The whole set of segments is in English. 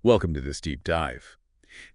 Welcome to this deep dive.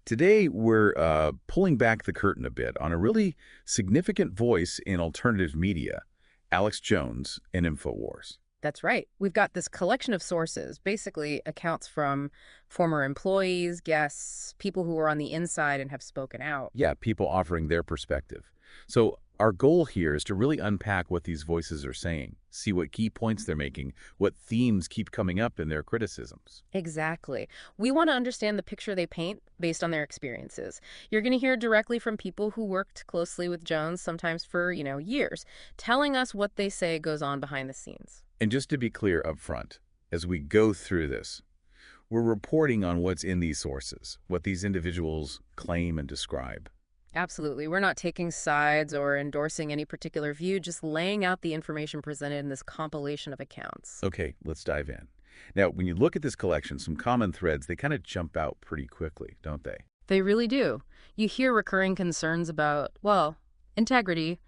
Today, we're pulling back the curtain a bit on a really significant voice in alternative media, Alex Jones and Infowars. That's right. We've got this collection of sources, basically accounts from former employees, guests, people who were on the inside and have spoken out. Yeah, people offering their perspective. So our goal here is to really unpack what these voices are saying, see what key points they're making, what themes keep coming up in their criticisms. Exactly. We want to understand the picture they paint based on their experiences. You're going to hear directly from people who worked closely with Jones, sometimes for, years, telling us what they say goes on behind the scenes. And just to be clear up front, as we go through this, we're reporting on what's in these sources, what these individuals claim and describe. Absolutely. We're not taking sides or endorsing any particular view, just laying out the information presented in this compilation of accounts. Okay, let's dive in. Now, when you look at this collection, some common threads, they kind of jump out pretty quickly, don't they? They really do. You hear recurring concerns about, well, integrity,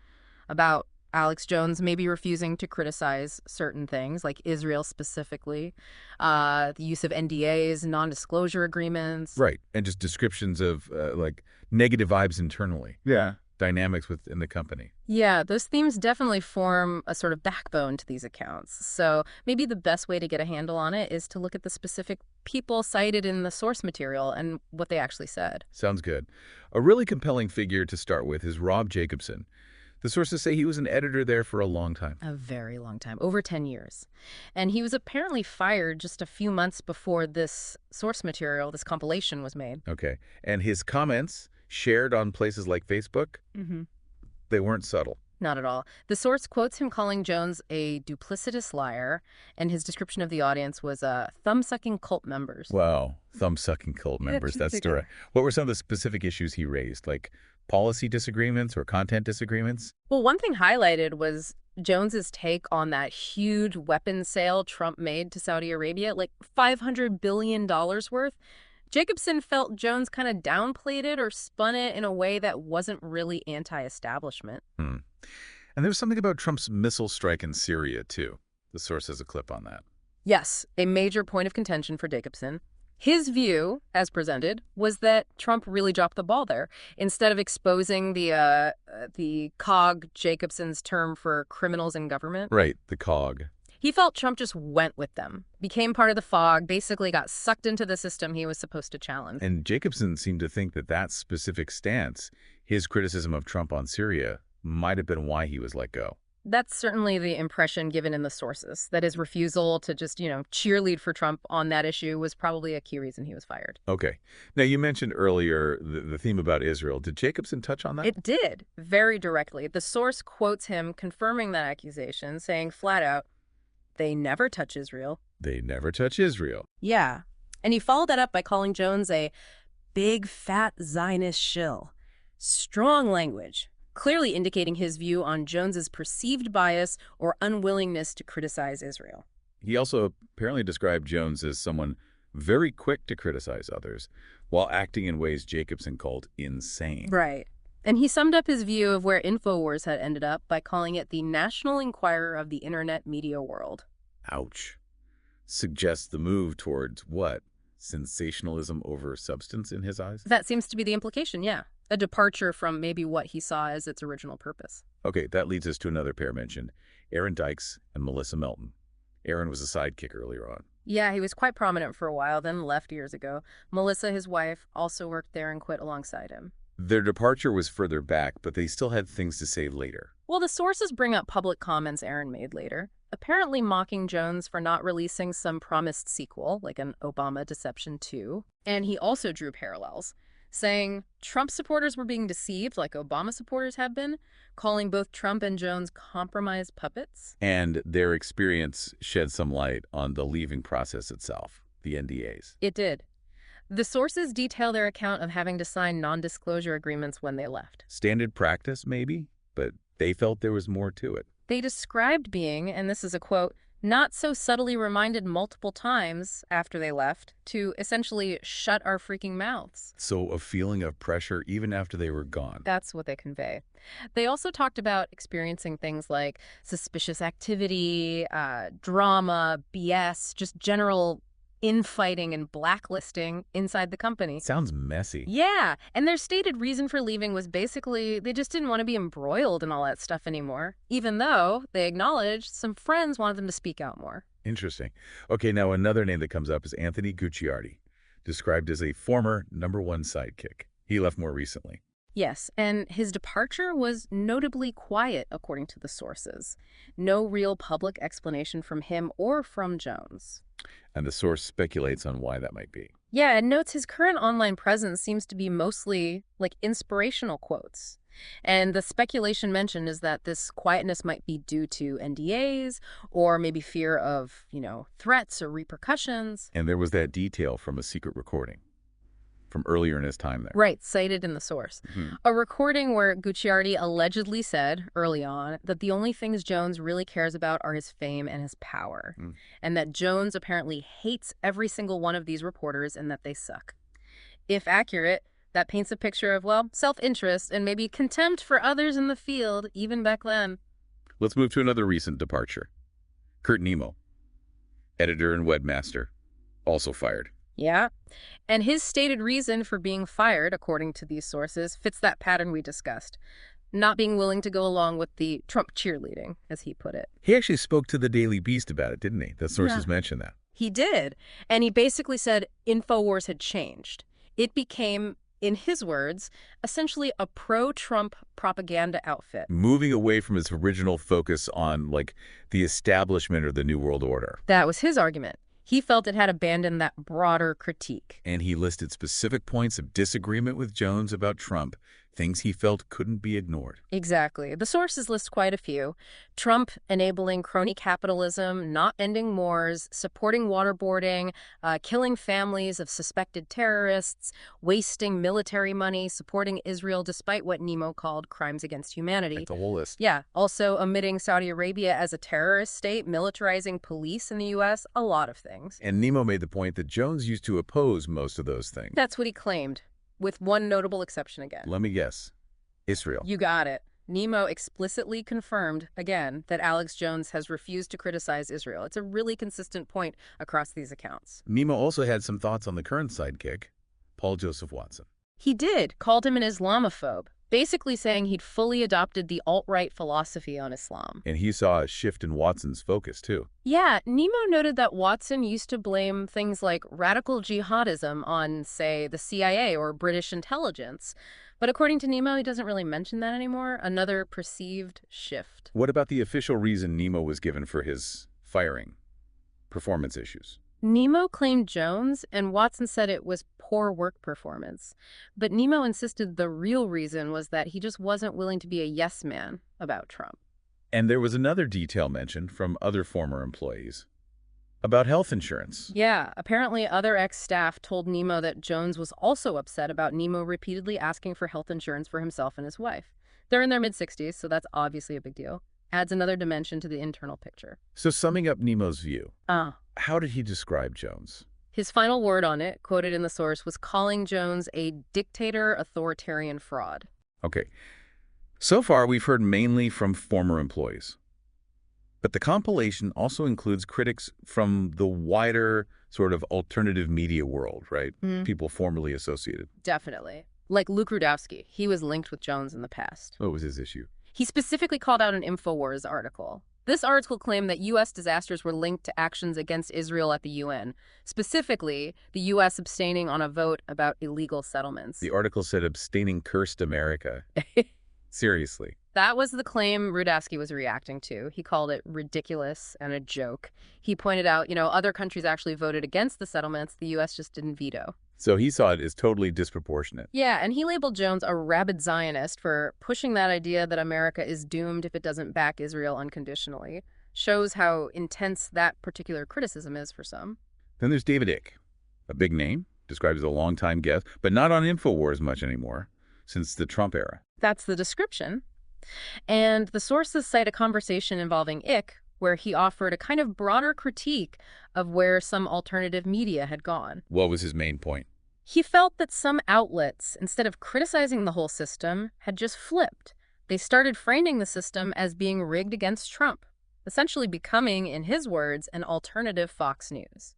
about Alex Jones maybe refusing to criticize certain things, like Israel specifically, the use of NDAs, non-disclosure agreements. Right, and just descriptions of, like, negative vibes internally. Yeah. Dynamics within the company. Yeah, those themes definitely form a sort of backbone to these accounts. So maybe the best way to get a handle on it is to look at the specific people cited in the source material and what they actually said. Sounds good. A really compelling figure to start with is Rob Jacobson. The sources say he was an editor there for a long time. A very long time, over 10 years. And he was apparently fired just a few months before this source material, this compilation, was made. Okay. And his comments, shared on places like Facebook, they weren't subtle. Not at all. The source quotes him calling Jones a duplicitous liar, and his description of the audience was thumb-sucking cult members. Wow. Thumb-sucking cult members. That's direct. What were some of the specific issues he raised, like policy disagreements or content disagreements? Well, one thing highlighted was Jones's take on that huge weapons sale Trump made to Saudi Arabia, like $500 billion worth. Jacobson felt Jones kind of downplayed it or spun it in a way that wasn't really anti-establishment. And there was something about Trump's missile strike in Syria, too. The source has a clip on that. Yes, a major point of contention for Jacobson. His view, as presented, was that Trump really dropped the ball there. Instead of exposing the COG, Jacobson's term for criminals in government. Right, the COG. He felt Trump just went with them, became part of the fog, basically got sucked into the system he was supposed to challenge. And Jacobson seemed to think that that specific stance, his criticism of Trump on Syria, might have been why he was let go. That's certainly the impression given in the sources, that his refusal to just, cheerlead for Trump on that issue was probably a key reason he was fired. Okay. Now, you mentioned earlier the theme about Israel. Did Jacobson touch on that? It did, very directly. The source quotes him confirming that accusation, saying flat out, "They never touch Israel." They never touch Israel. Yeah. And he followed that up by calling Jones a big, fat Zionist shill. Strong language, clearly indicating his view on Jones's perceived bias or unwillingness to criticize Israel. He also apparently described Jones as someone very quick to criticize others, while acting in ways Jacobson called insane. Right. And he summed up his view of where Infowars had ended up by calling it the National Enquirer of the Internet media world. Ouch. Suggests the move towards what? Sensationalism over substance in his eyes? That seems to be the implication, yeah. A departure from maybe what he saw as its original purpose. Okay, that leads us to another pair mentioned, Aaron Dykes and Melissa Melton. Aaron was a sidekick earlier on. Yeah, he was quite prominent for a while, then left years ago. Melissa, his wife, also worked there and quit alongside him. Their departure was further back, but they still had things to say later. Well, the sources bring up public comments Aaron made later, apparently mocking Jones for not releasing some promised sequel, like an Obama Deception 2. And he also drew parallels, saying Trump supporters were being deceived like Obama supporters have been, calling both Trump and Jones compromised puppets. And their experience shed some light on the leaving process itself, the NDAs. It did. The sources detail their account of having to sign non-disclosure agreements when they left. Standard practice, maybe, but they felt there was more to it. They described being, and this is a quote, not so subtly reminded multiple times after they left to essentially shut our freaking mouths. So a feeling of pressure even after they were gone. That's what they convey. They also talked about experiencing things like suspicious activity, drama, BS, just general infighting and blacklisting inside the company. Sounds messy. Yeah, and their stated reason for leaving was basically they just didn't want to be embroiled in all that stuff anymore, even though they acknowledged some friends wanted them to speak out more. Interesting. Okay, now another name that comes up is Anthony Gucciardi, described as a former #1 sidekick. He left more recently. Yes, and his departure was notably quiet, according to the sources. No real public explanation from him or from Jones. And the source speculates on why that might be. Yeah, and notes his current online presence seems to be mostly like inspirational quotes. And the speculation mentioned is that this quietness might be due to NDAs or maybe fear of, threats or repercussions. And there was that detail from a secret recording from earlier in his time there. Right, cited in the source. A recording where Gucciardi allegedly said early on that the only things Jones really cares about are his fame and his power, and that Jones apparently hates every single one of these reporters and that they suck. If accurate, that paints a picture of, well, self-interest and maybe contempt for others in the field, even back then. Let's move to another recent departure. Kurt Nemo, editor and webmaster, also fired. Yeah. And his stated reason for being fired, according to these sources, fits that pattern we discussed. Not being willing to go along with the Trump cheerleading, as he put it. He actually spoke to the Daily Beast about it, didn't he? The sources mentioned that. He did. And he basically said Infowars had changed. It became, in his words, essentially a pro-Trump propaganda outfit. Moving away from its original focus on, the establishment or the New World Order. That was his argument. He felt it had abandoned that broader critique. And he listed specific points of disagreement with Jones about Trump, things he felt couldn't be ignored. Exactly. The sources list quite a few. Trump enabling crony capitalism, not ending wars, supporting waterboarding, killing families of suspected terrorists, wasting military money, supporting Israel despite what Nemo called crimes against humanity. Like the whole list. Yeah. Also omitting Saudi Arabia as a terrorist state, militarizing police in the U.S., a lot of things. And Nemo made the point that Jones used to oppose most of those things. That's what he claimed, with one notable exception again. Let me guess. Israel. You got it. Nemo explicitly confirmed, again, that Alex Jones has refused to criticize Israel. It's a really consistent point across these accounts. Nemo also had some thoughts on the current sidekick, Paul Joseph Watson. He did, called him an Islamophobe, basically saying he'd fully adopted the alt-right philosophy on Islam. And he saw a shift in Watson's focus, too. Yeah, Nemo noted that Watson used to blame things like radical jihadism on, say, the CIA or British intelligence. But according to Nemo, he doesn't really mention that anymore. Another perceived shift. What about the official reason Nemo was given for his firing? Performance issues. Nemo claimed Jones, and Watson said it was poor work performance. But Nemo insisted the real reason was that he just wasn't willing to be a yes man about Trump. And there was another detail mentioned from other former employees about health insurance. Yeah, apparently other ex-staff told Nemo that Jones was also upset about Nemo repeatedly asking for health insurance for himself and his wife. They're in their mid-60s, so that's obviously a big deal. Adds another dimension to the internal picture. So summing up Nemo's view, how did he describe Jones? His final word on it, quoted in the source, was calling Jones a dictator, authoritarian fraud. Okay. So far, we've heard mainly from former employees. But the compilation also includes critics from the wider sort of alternative media world, right? People formerly associated. Definitely. Like Luke Rudowski. He was linked with Jones in the past. What was his issue? He specifically called out an Infowars article. This article claimed that U.S. disasters were linked to actions against Israel at the UN, specifically the U.S. abstaining on a vote about illegal settlements. The article said abstaining cursed America. Seriously. That was the claim Rudowski was reacting to. He called it ridiculous and a joke. He pointed out, other countries actually voted against the settlements. The U.S. just didn't veto. So he saw it as totally disproportionate. Yeah, and he labeled Jones a rabid Zionist for pushing that idea that America is doomed if it doesn't back Israel unconditionally. Shows how intense that particular criticism is for some. Then there's David Icke, a big name, described as a longtime guest, but not on Infowars much anymore, since the Trump era. That's the description. And the sources cite a conversation involving Icke, where he offered a kind of broader critique of where some alternative media had gone. What was his main point? He felt that some outlets, instead of criticizing the whole system, had just flipped. They started framing the system as being rigged against Trump, essentially becoming, in his words, an alternative Fox News.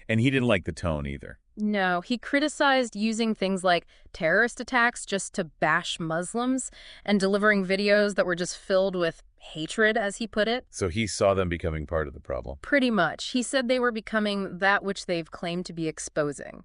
And he didn't like the tone either. No, he criticized using things like terrorist attacks just to bash Muslims and delivering videos that were just filled with hatred, as he put it. So he saw them becoming part of the problem. Pretty much. He said they were becoming that which they've claimed to be exposing.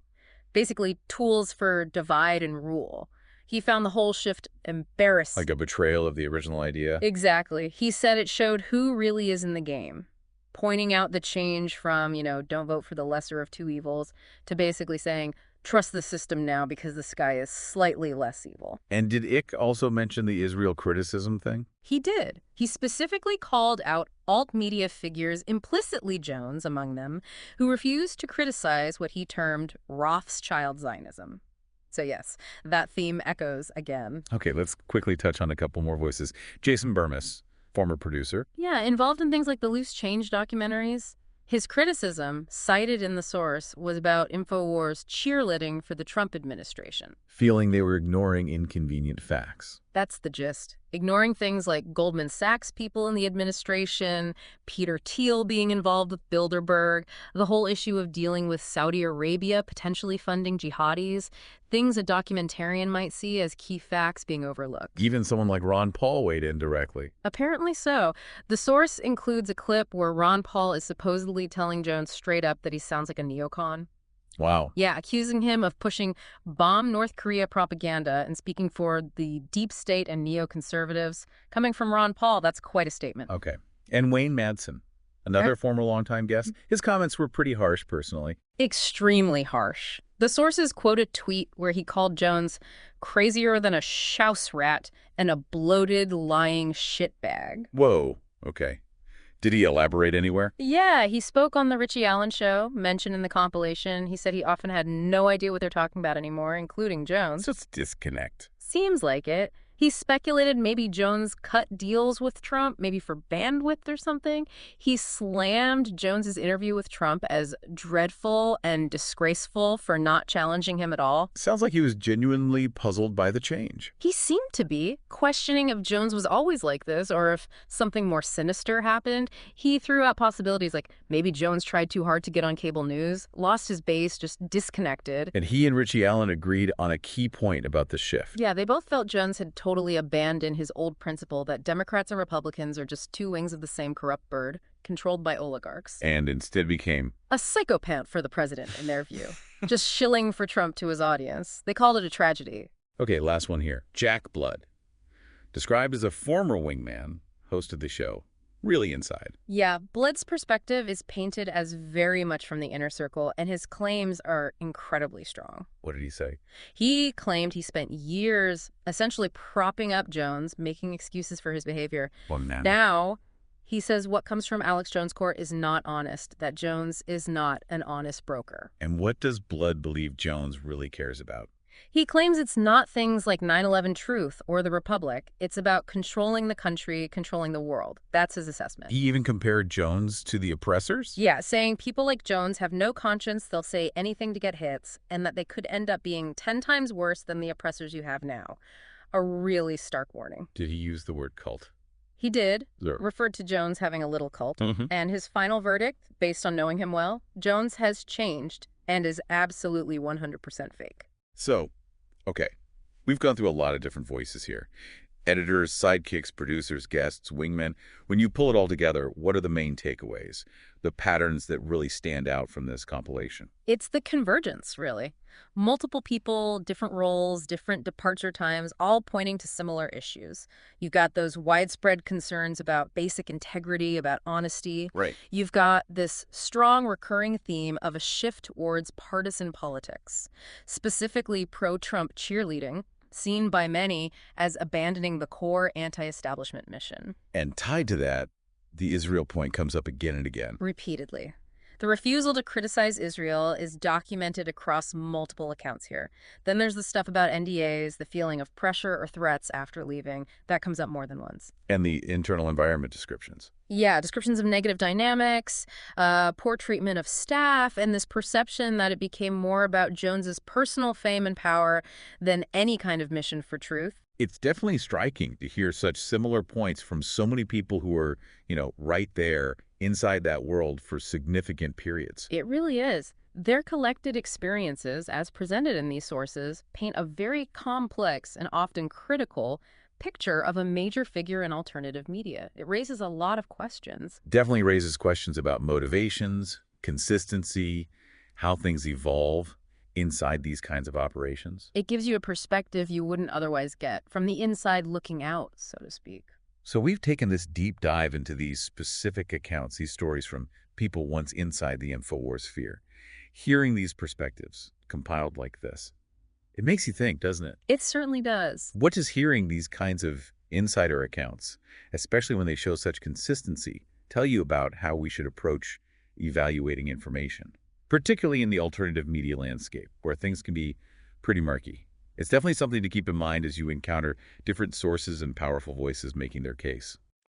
Basically, tools for divide and rule. He found the whole shift embarrassing. Like a betrayal of the original idea? Exactly. He said it showed who really is in the game, pointing out the change from, don't vote for the lesser of two evils, to basically saying, trust the system now because this guy is slightly less evil. And did Ick also mention the Israel criticism thing? He did. He specifically called out alt-media figures, implicitly Jones among them, who refused to criticize what he termed Rothschild Zionism. So yes, that theme echoes again. Okay, let's quickly touch on a couple more voices. Jason Burmis, former producer. Yeah, involved in things like the Loose Change documentaries. His criticism, cited in the source, was about Infowars cheerleading for the Trump administration. Feeling they were ignoring inconvenient facts. That's the gist. Ignoring things like Goldman Sachs people in the administration, Peter Thiel being involved with Bilderberg, the whole issue of dealing with Saudi Arabia potentially funding jihadis, things a documentarian might see as key facts being overlooked. Even someone like Ron Paul weighed in directly. Apparently so. The source includes a clip where Ron Paul is supposedly telling Jones straight up that he sounds like a neocon. Wow. Yeah, accusing him of pushing bomb North Korea propaganda and speaking for the deep state and neoconservatives. Coming from Ron Paul, that's quite a statement. Okay. And Wayne Madsen, another former longtime guest. His comments were pretty harsh, personally. Extremely harsh. The sources quote a tweet where he called Jones crazier than a shouse rat and a bloated, lying shitbag. Whoa. Okay. Did he elaborate anywhere? Yeah, he spoke on the Richie Allen show, mentioned in the compilation. He said he often had no idea what they're talking about anymore, including Jones. So it's disconnect. Seems like it. He speculated maybe Jones cut deals with Trump, maybe for bandwidth or something. He slammed Jones's interview with Trump as dreadful and disgraceful for not challenging him at all. Sounds like he was genuinely puzzled by the change. He seemed to be, questioning if Jones was always like this or if something more sinister happened. He threw out possibilities like maybe Jones tried too hard to get on cable news, lost his base, just disconnected. And he and Richie Allen agreed on a key point about the shift. Yeah, they both felt Jones had totally abandoned his old principle that Democrats and Republicans are just two wings of the same corrupt bird, controlled by oligarchs. And instead became a psychopath for the president, in their view. Just shilling for Trump to his audience. They called it a tragedy. Okay, last one here. Jack Blood, described as a former wingman, hosted the show. Really inside. Yeah, Blood's perspective is painted as very much from the inner circle, and his claims are incredibly strong. What did he say? He claimed he spent years essentially propping up Jones, making excuses for his behavior. Well, now, he says what comes from Alex Jones' court is not honest, that Jones is not an honest broker. And what does Blood believe Jones really cares about? He claims it's not things like 9/11 Truth or the Republic. It's about controlling the country, controlling the world. That's his assessment. He even compared Jones to the oppressors? Yeah, saying people like Jones have no conscience, they'll say anything to get hits, and that they could end up being 10 times worse than the oppressors you have now. A really stark warning. Did he use the word cult? He did, Sure. referred to Jones having a little cult. And his final verdict, based on knowing him well, Jones has changed and is absolutely 100% fake. So, okay, we've gone through a lot of different voices here. Editors, sidekicks, producers, guests, wingmen. When you pull it all together, what are the main takeaways? The patterns that really stand out from this compilation? It's the convergence, really. Multiple people, different roles, different departure times, all pointing to similar issues. You've got those widespread concerns about basic integrity, about honesty. Right. You've got this strong recurring theme of a shift towards partisan politics, specifically pro-Trump cheerleading, seen by many as abandoning the core anti-establishment mission. And tied to that, the Israel point comes up again and again. Repeatedly. The refusal to criticize Israel is documented across multiple accounts here. Then there's the stuff about NDAs, the feeling of pressure or threats after leaving. That comes up more than once. And the internal environment descriptions. Yeah, descriptions of negative dynamics, poor treatment of staff, and this perception that it became more about Jones's personal fame and power than any kind of mission for truth. It's definitely striking to hear such similar points from so many people who are, right there inside that world for significant periods. It really is. Their collected experiences, as presented in these sources, paint a very complex and often critical picture of a major figure in alternative media. It raises a lot of questions. Definitely raises questions about motivations, consistency, how things evolve inside these kinds of operations. It gives you a perspective you wouldn't otherwise get, from the inside looking out, so to speak. So we've taken this deep dive into these specific accounts, these stories from people once inside the Infowars sphere. Hearing these perspectives compiled like this, it makes you think, doesn't it? It certainly does. What does hearing these kinds of insider accounts, especially when they show such consistency, tell you about how we should approach evaluating information, particularly in the alternative media landscape, where things can be pretty murky? It's definitely something to keep in mind as you encounter different sources and powerful voices making their case.